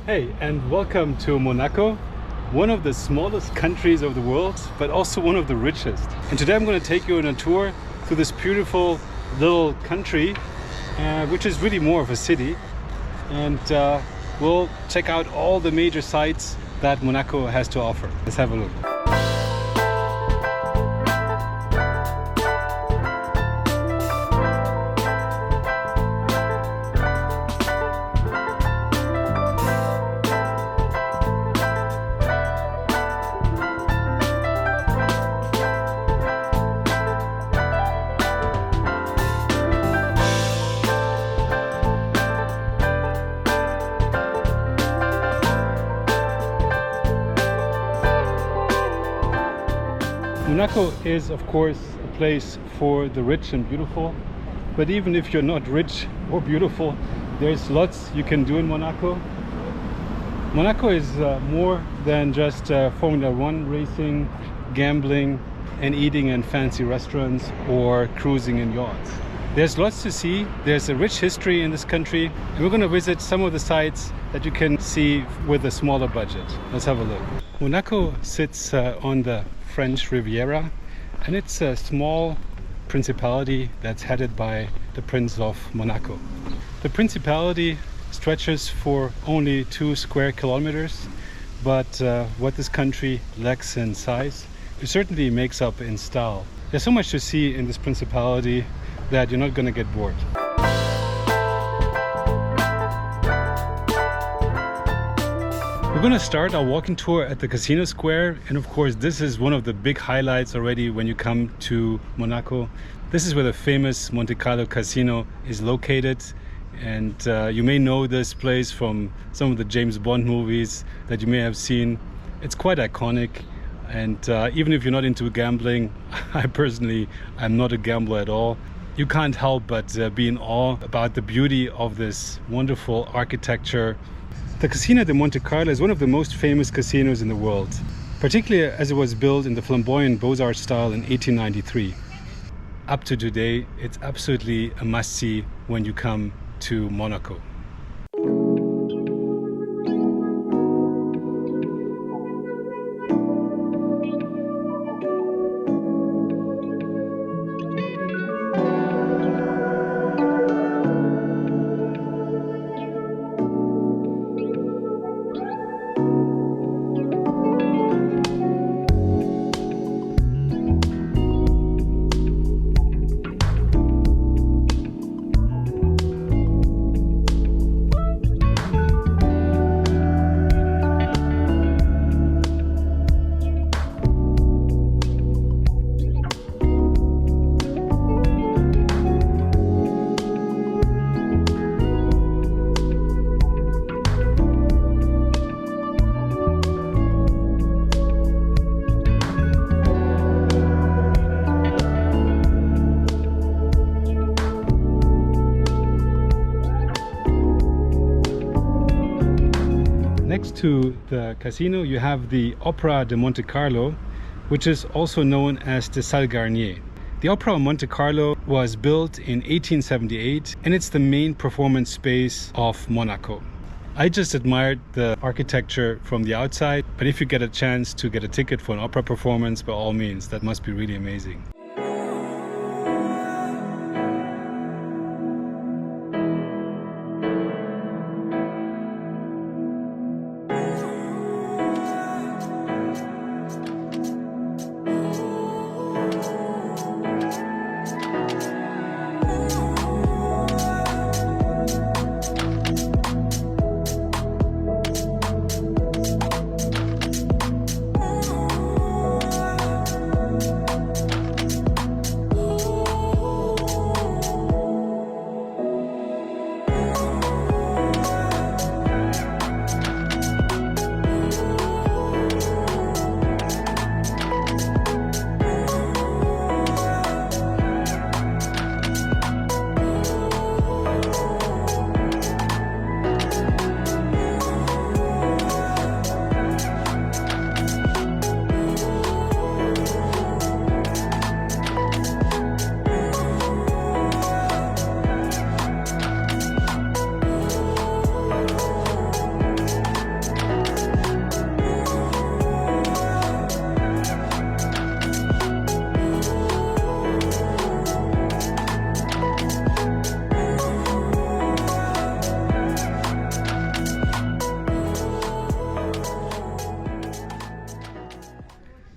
Hey, and welcome to Monaco, one of the smallest countries of the world, but also one of the richest. And today I'm going to take you on a tour through this beautiful little country, which is really more of a city. And we'll check out all the major sites that Monaco has to offer. Let's have a look. Monaco is, of course, a place for the rich and beautiful, but even if you're not rich or beautiful, there's lots you can do in Monaco. Monaco is more than just Formula One racing, gambling, and eating in fancy restaurants or cruising in yachts. There's lots to see. There's a rich history in this country, and we're going to visit some of the sites that you can see with a smaller budget. Let's have a look. Monaco sits on the French Riviera, and it's a small principality that's headed by the Prince of Monaco. The principality stretches for only 2 square kilometers, but what this country lacks in size, it certainly makes up in style. There's so much to see in this principality that you're not going to get bored. We're going to start our walking tour at the Casino Square, and of course this is one of the big highlights already when you come to Monaco. This is where the famous Monte Carlo Casino is located, and you may know this place from some of the James Bond movies that you may have seen. It's quite iconic, and even if you're not into gambling, I'm not a gambler at all. You can't help but be in awe about the beauty of this wonderful architecture. The Casino de Monte Carlo is one of the most famous casinos in the world, particularly as it was built in the flamboyant Beaux-Arts style in 1893. Up to today, it's absolutely a must-see when you come to Monaco. Next to the casino you have the Opera de Monte Carlo, which is also known as the Salle Garnier. The Opera of Monte Carlo was built in 1878, and it's the main performance space of Monaco. I just admired the architecture from the outside, but if you get a chance to get a ticket for an opera performance, by all means, that must be really amazing.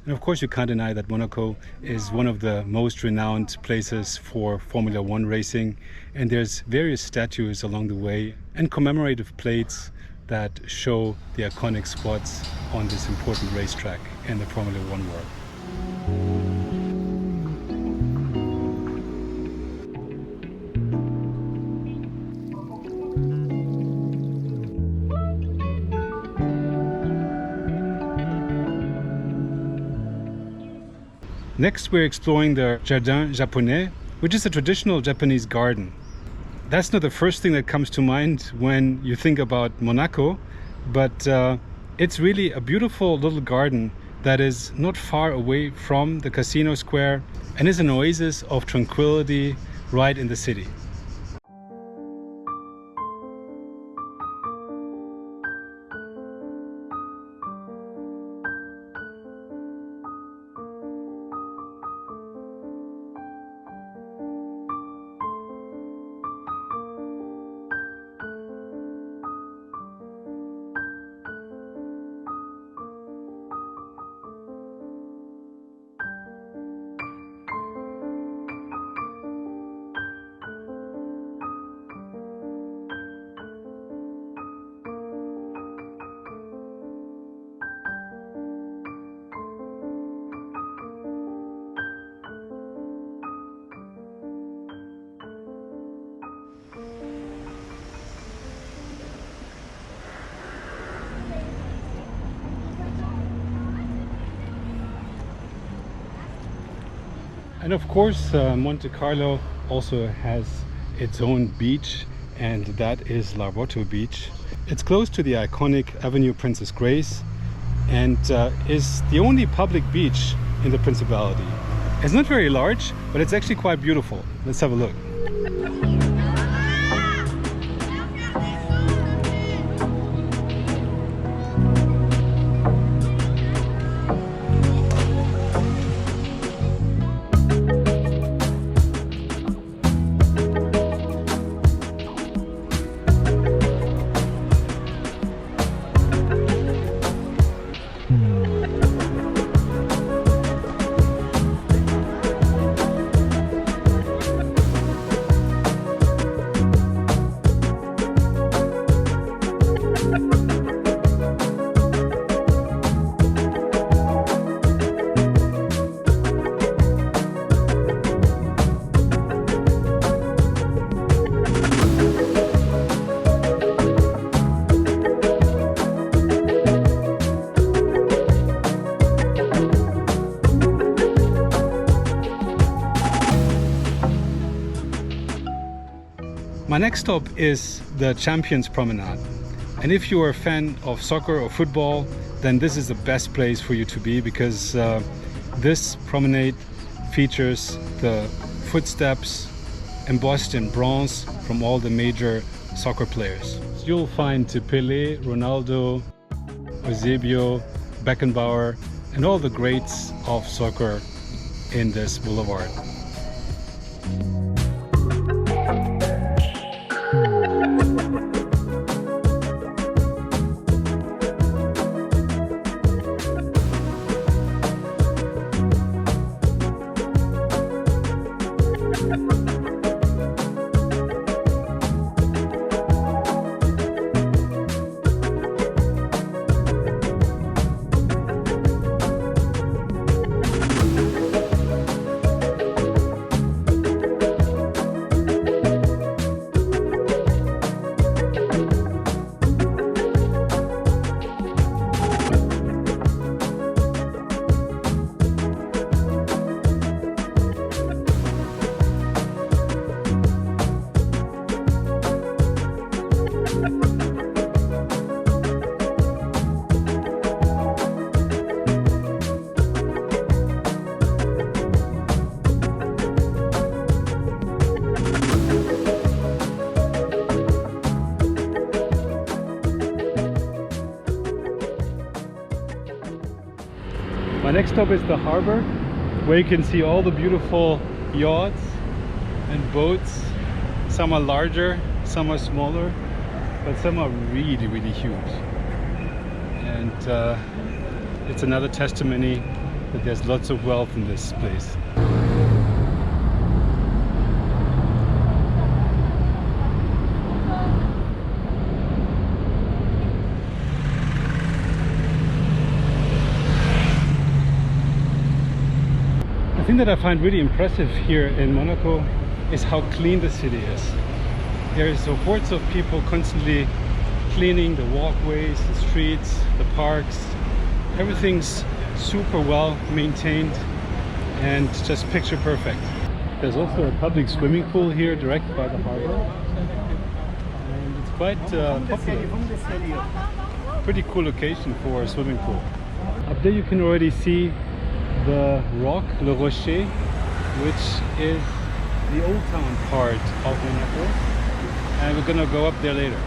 And of course, you can't deny that Monaco is one of the most renowned places for Formula One racing. And there's various statues along the way and commemorative plates that show the iconic spots on this important racetrack in the Formula One world. Next, we're exploring the Jardin Japonais, which is a traditional Japanese garden. That's not the first thing that comes to mind when you think about Monaco, but it's really a beautiful little garden that is not far away from the casino square and is an oasis of tranquility right in the city. And of course, Monte Carlo also has its own beach, and that is Larvotto beach. It's close to the iconic Avenue Princess Grace and is the only public beach in the Principality. It's not very large, but it's actually quite beautiful. Let's have a look. My next stop is the Champions Promenade. And if you are a fan of soccer or football, then this is the best place for you to be, because this promenade features the footsteps embossed in bronze from all the major soccer players. You'll find Pelé, Ronaldo, Eusebio, Beckenbauer, and all the greats of soccer in this boulevard. My next stop is the harbor, where you can see all the beautiful yachts and boats. Some are larger, some are smaller, but some are really, really huge. And it's another testimony that there's lots of wealth in this place. The thing that I find really impressive here in Monaco is how clean the city is. There is hordes of people constantly cleaning the walkways, the streets, the parks. Everything's super well maintained and just picture perfect. There's also a public swimming pool here direct by the harbor, and it's quite popular. Pretty cool location for a swimming pool. Up there you can already see the rock, Le Rocher, which is the old town part of Monaco, and we're gonna go up there later.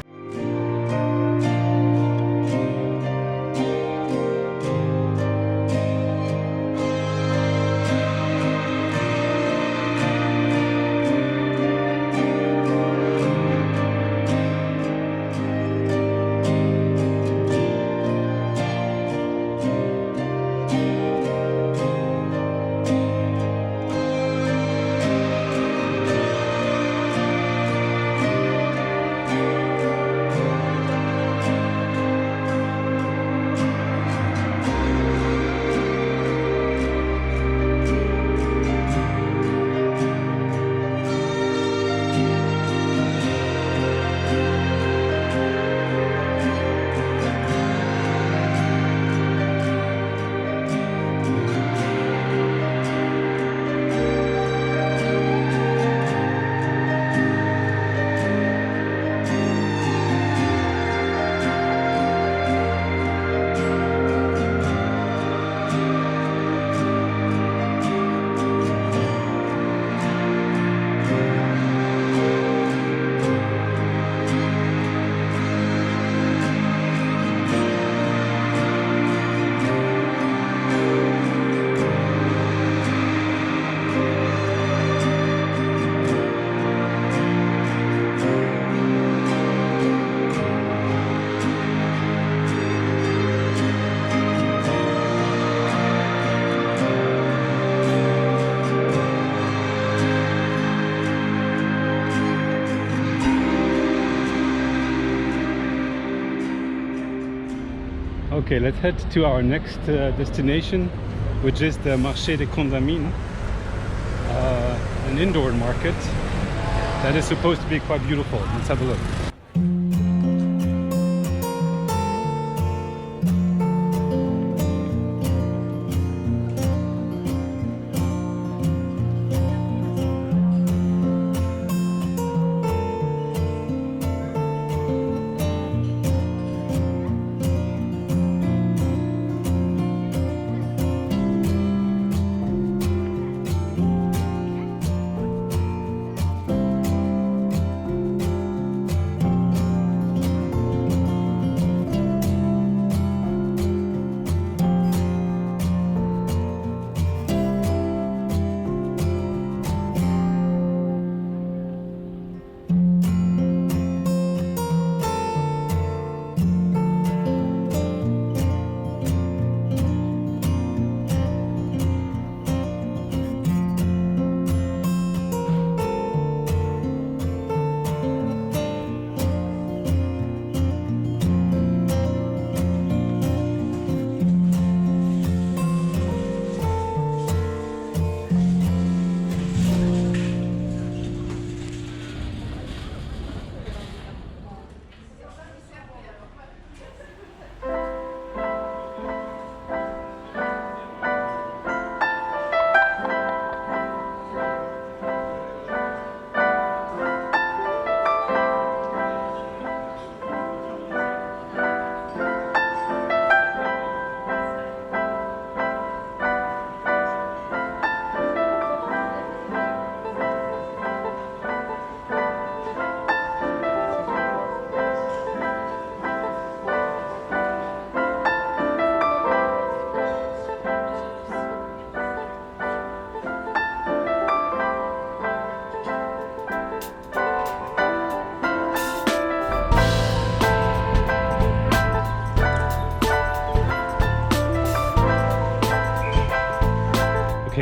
Okay, let's head to our next destination, which is the Marche de Condamine, an indoor market that is supposed to be quite beautiful. Let's have a look.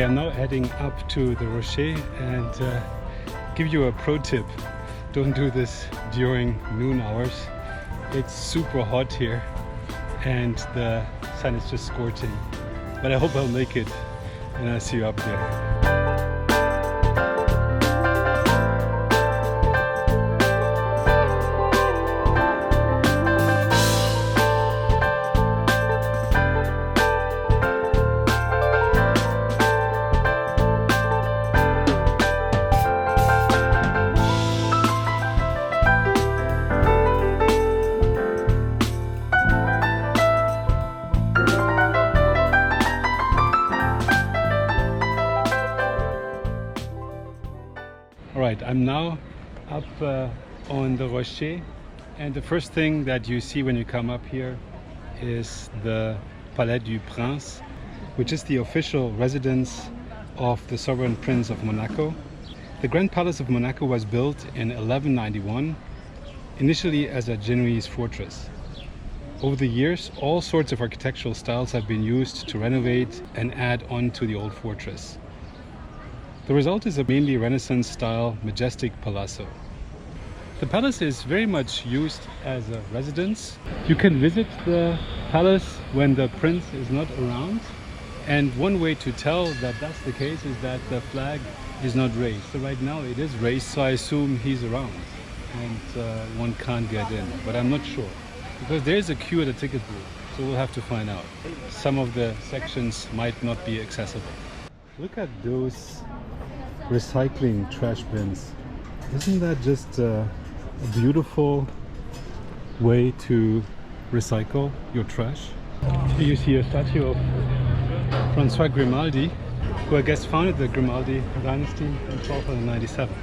Okay, I'm now heading up to the Rocher and give you a pro tip. Don't do this during noon hours. It's super hot here and the sun is just scorching. But I hope I'll make it and I'll see you up there. Alright, I'm now up on the Rocher, and the first thing that you see when you come up here is the Palais du Prince, which is the official residence of the sovereign prince of Monaco. The Grand Palace of Monaco was built in 1191, initially as a Genoese fortress. Over the years, all sorts of architectural styles have been used to renovate and add on to the old fortress. The result is a mainly Renaissance-style majestic palazzo. The palace is very much used as a residence. You can visit the palace when the prince is not around, and one way to tell that that's the case is that the flag is not raised. So right now it is raised, so I assume he's around and one can't get in, but I'm not sure because there is a queue at the ticket booth, so we'll have to find out. Some of the sections might not be accessible. Look at those recycling trash bins. Isn't that just a beautiful way to recycle your trash? Here you see a statue of François Grimaldi, who I guess founded the Grimaldi dynasty in 1297.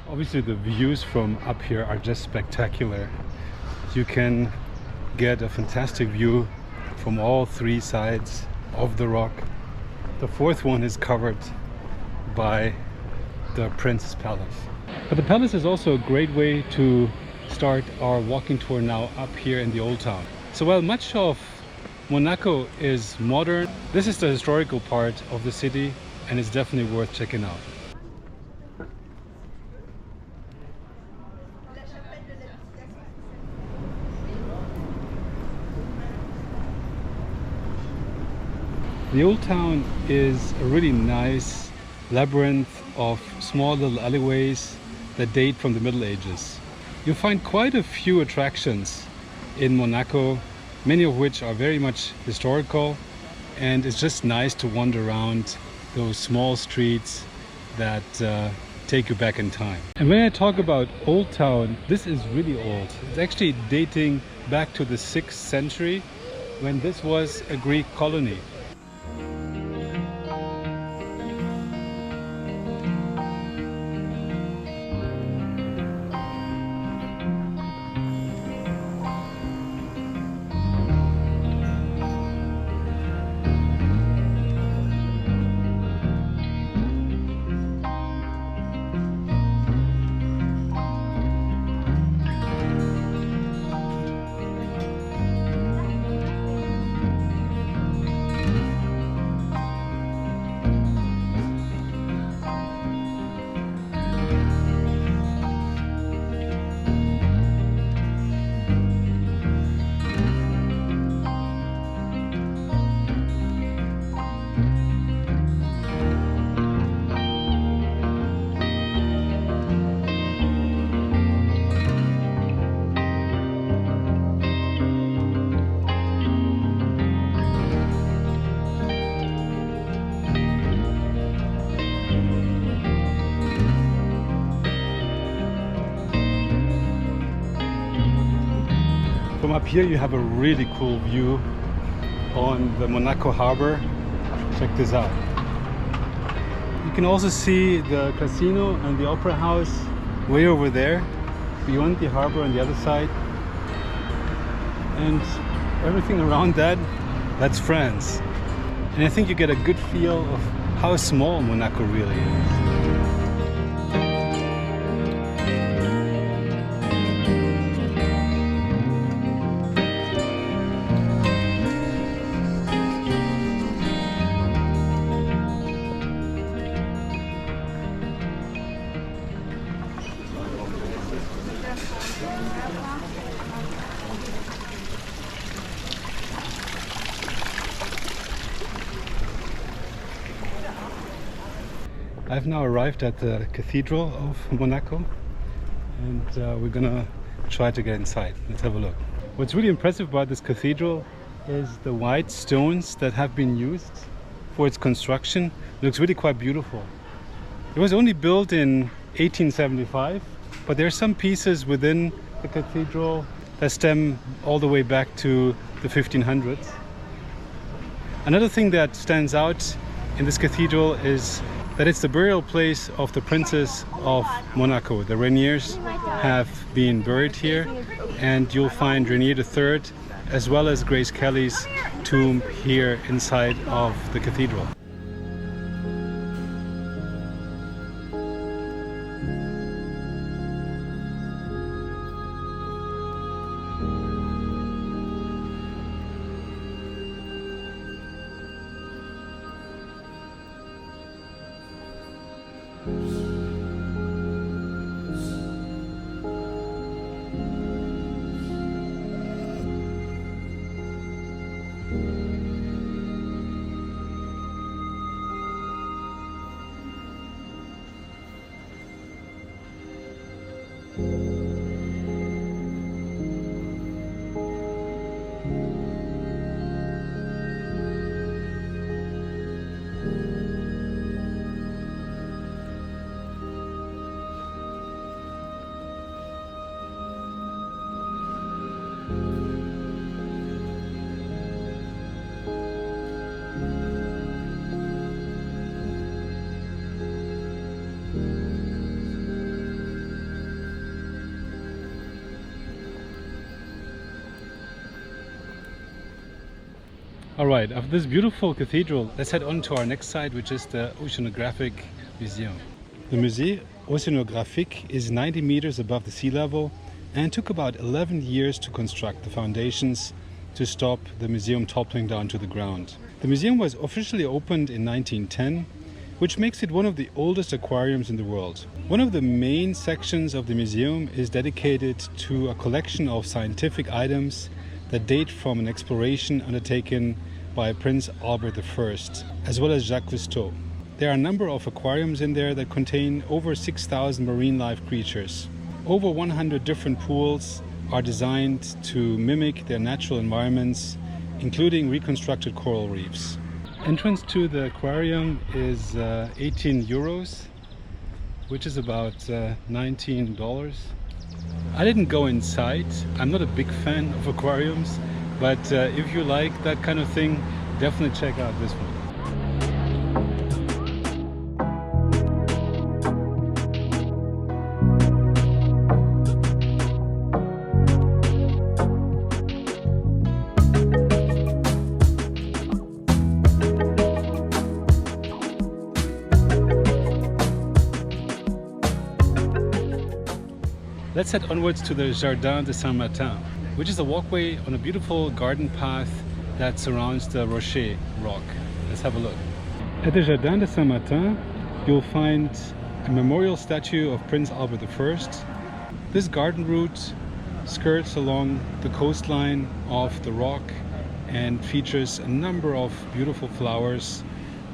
Obviously the views from up here are just spectacular. You can get a fantastic view from all three sides of the rock. The fourth one is covered by the Prince's Palace. But the palace is also a great way to start our walking tour now up here in the Old Town. So while much of Monaco is modern, this is the historical part of the city and it's definitely worth checking out. The Old Town is a really nice labyrinth of small little alleyways that date from the Middle Ages. You'll find quite a few attractions in Monaco, many of which are very much historical, and it's just nice to wander around those small streets that take you back in time. And when I talk about Old Town, this is really old. It's actually dating back to the 6th century when this was a Greek colony. From up here you have a really cool view on the Monaco Harbor. Check this out. You can also see the casino and the opera house way over there, beyond the harbor on the other side. And everything around that, that's France. And I think you get a good feel of how small Monaco really is. I've now arrived at the Cathedral of Monaco, and we're gonna try to get inside. Let's have a look. What's really impressive about this cathedral is the white stones that have been used for its construction. It looks really quite beautiful. It was only built in 1875, but there are some pieces within the cathedral that stem all the way back to the 1500s. Another thing that stands out in this cathedral is that it's the burial place of the princes of Monaco. The Rainiers have been buried here, and you'll find Rainier III as well as Grace Kelly's tomb here inside of the cathedral. Alright, after this beautiful cathedral, let's head on to our next site, which is the Oceanographique Museum. The Musée Oceanographique is 90 meters above the sea level and took about 11 years to construct the foundations to stop the museum toppling down to the ground. The museum was officially opened in 1910, which makes it one of the oldest aquariums in the world. One of the main sections of the museum is dedicated to a collection of scientific items that date from an exploration undertaken by Prince Albert I, as well as Jacques Cousteau. There are a number of aquariums in there that contain over 6,000 marine life creatures. Over 100 different pools are designed to mimic their natural environments, including reconstructed coral reefs. Entrance to the aquarium is 18 euros, which is about $19. I didn't go inside. I'm not a big fan of aquariums, but if you like that kind of thing, definitely check out this one. Let's head onwards to the Jardin de Saint-Martin, which is a walkway on a beautiful garden path that surrounds the Rocher rock. Let's have a look. At the Jardin de Saint-Martin, you'll find a memorial statue of Prince Albert I. This garden route skirts along the coastline of the rock and features a number of beautiful flowers,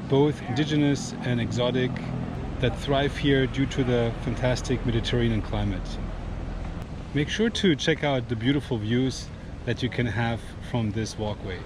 both indigenous and exotic, that thrive here due to the fantastic Mediterranean climate. Make sure to check out the beautiful views that you can have from this walkway.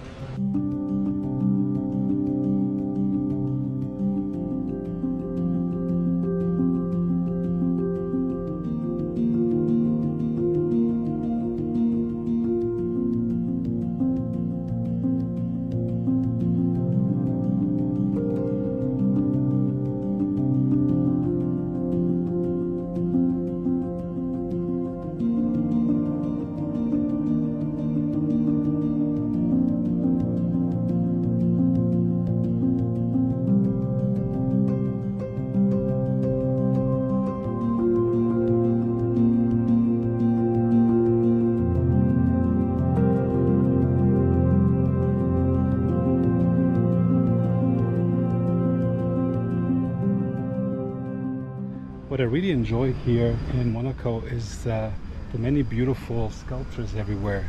What I really enjoy here in Monaco is the the many beautiful sculptures everywhere.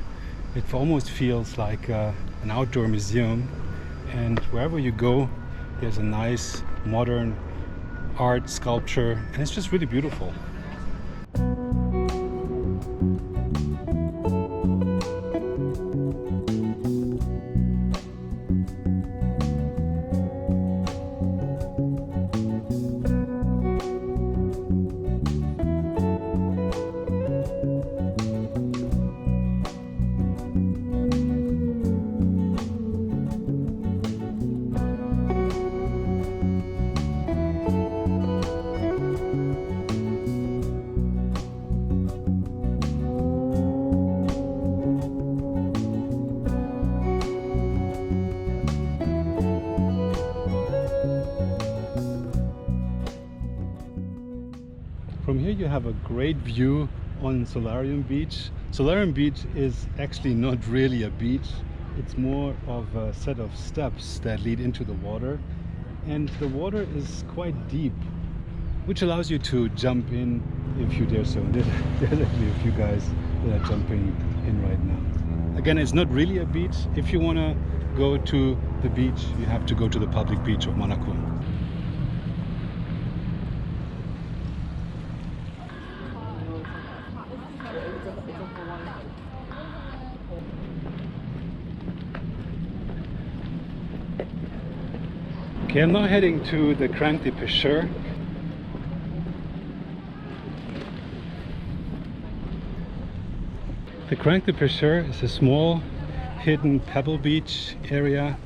It almost feels like an outdoor museum, and wherever you go there's a nice modern art sculpture, and it's just really beautiful. From here you have a great view on Solarium Beach. Solarium Beach is actually not really a beach. It's more of a set of steps that lead into the water. And the water is quite deep, which allows you to jump in if you dare so. There's actually a few guys that are jumping in right now. Again, it's not really a beach. If you want to go to the beach, you have to go to the public beach of Monaco. Okay, I'm now heading to the Crinque de Pecheurs. The Crinque de Pecheurs is a small hidden pebble beach area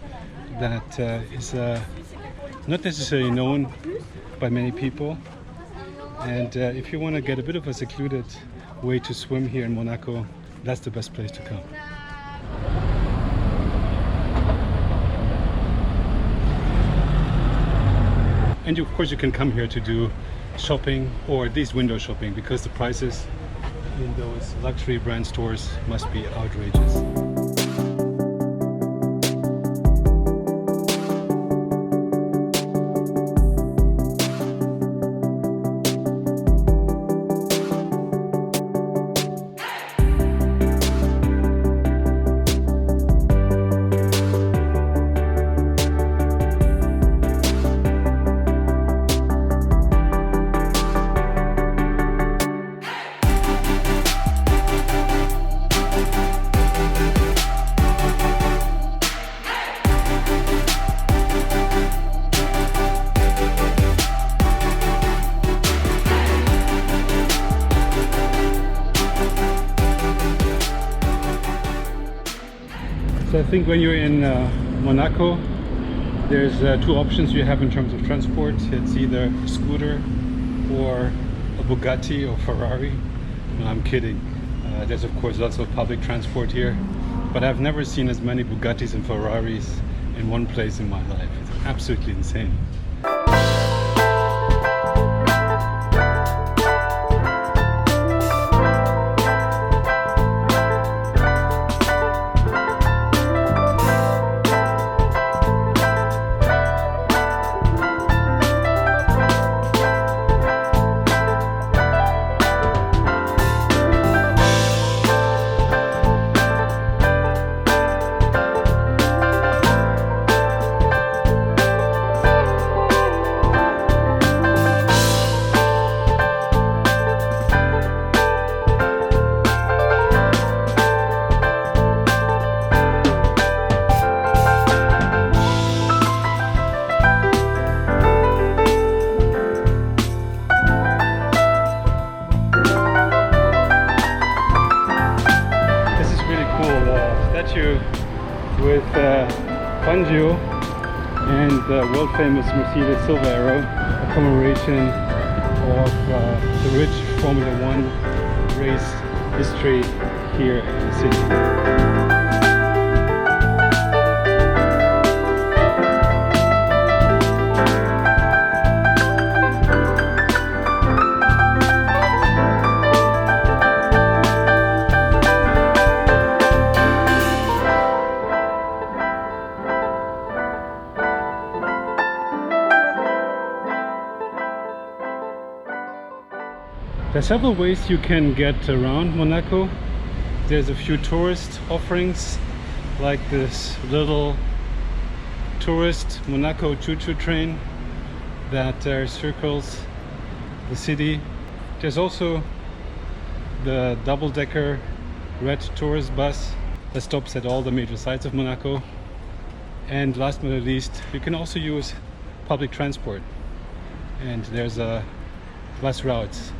that is not necessarily known by many people, and if you want to get a bit of a secluded way to swim here in Monaco, that's the best place to come. And of course you can come here to do shopping, or at least window shopping, because the prices in those luxury brand stores must be outrageous. So I think when you're in Monaco, there's two options you have in terms of transport. It's either a scooter or a Bugatti or Ferrari. No, I'm kidding. There's of course lots of public transport here, but I've never seen as many Bugattis and Ferraris in one place in my life. It's absolutely insane. With Fangio and the world famous Mercedes Silver Arrow, a commemoration of the rich Formula One race history here in the city. are several ways you can get around Monaco. There's a few tourist offerings, like this little tourist Monaco choo-choo train that circles the city. There's also the double-decker red tourist bus that stops at all the major sites of Monaco. And last but not least, you can also use public transport, and there's bus routes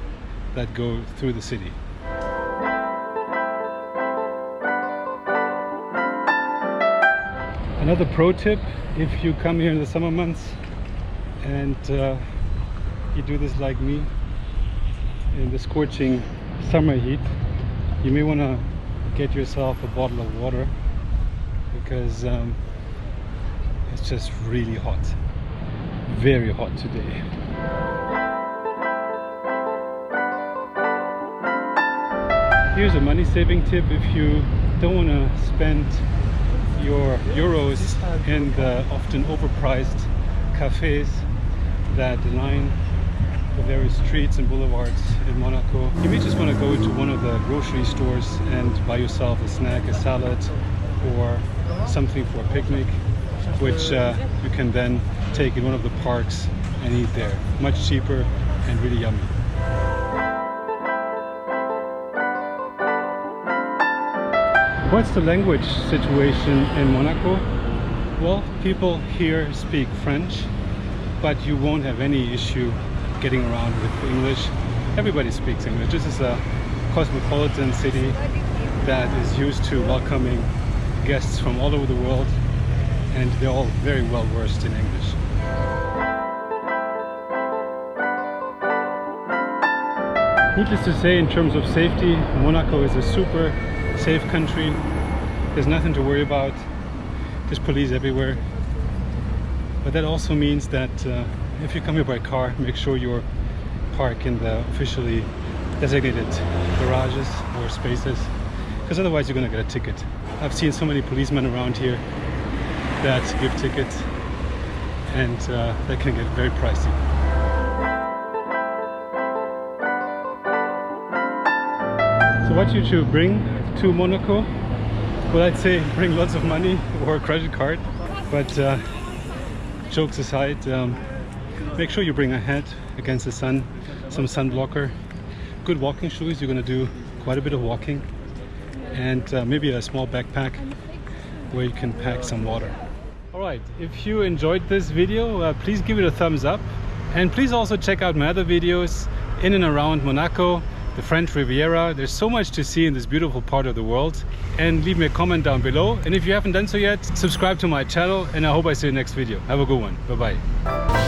that go through the city. Another pro tip, if you come here in the summer months and you do this like me in the scorching summer heat, you may want to get yourself a bottle of water, because it's just really hot, very hot today. Here's a money saving tip: if you don't want to spend your euros in the often overpriced cafes that line the various streets and boulevards in Monaco, you may just want to go to one of the grocery stores and buy yourself a snack, a salad, or something for a picnic, which you can then take in one of the parks and eat there. Much cheaper and really yummy. What's the language situation in Monaco? Well, people here speak French, but you won't have any issue getting around with English. Everybody speaks English. This is a cosmopolitan city that is used to welcoming guests from all over the world, and they're all very well versed in English. Needless to say, in terms of safety, Monaco is a super safe country. There's nothing to worry about. There's police everywhere. But that also means that if you come here by car, make sure you park in the officially designated garages or spaces, because otherwise you're going to get a ticket. I've seen so many policemen around here that give tickets, and that can get very pricey. So what you should bring to Monaco? Well, I'd say bring lots of money or a credit card, but jokes aside, make sure you bring a hat against the sun, some sun blocker, good walking shoes. You're going to do quite a bit of walking, and maybe a small backpack where you can pack some water. Alright, if you enjoyed this video, please give it a thumbs up, and please also check out my other videos in and around Monaco, the French Riviera. There's so much to see in this beautiful part of the world, and leave me a comment down below. And if you haven't done so yet, subscribe to my channel, and I hope I see you in the next video. Have a good one. Bye bye.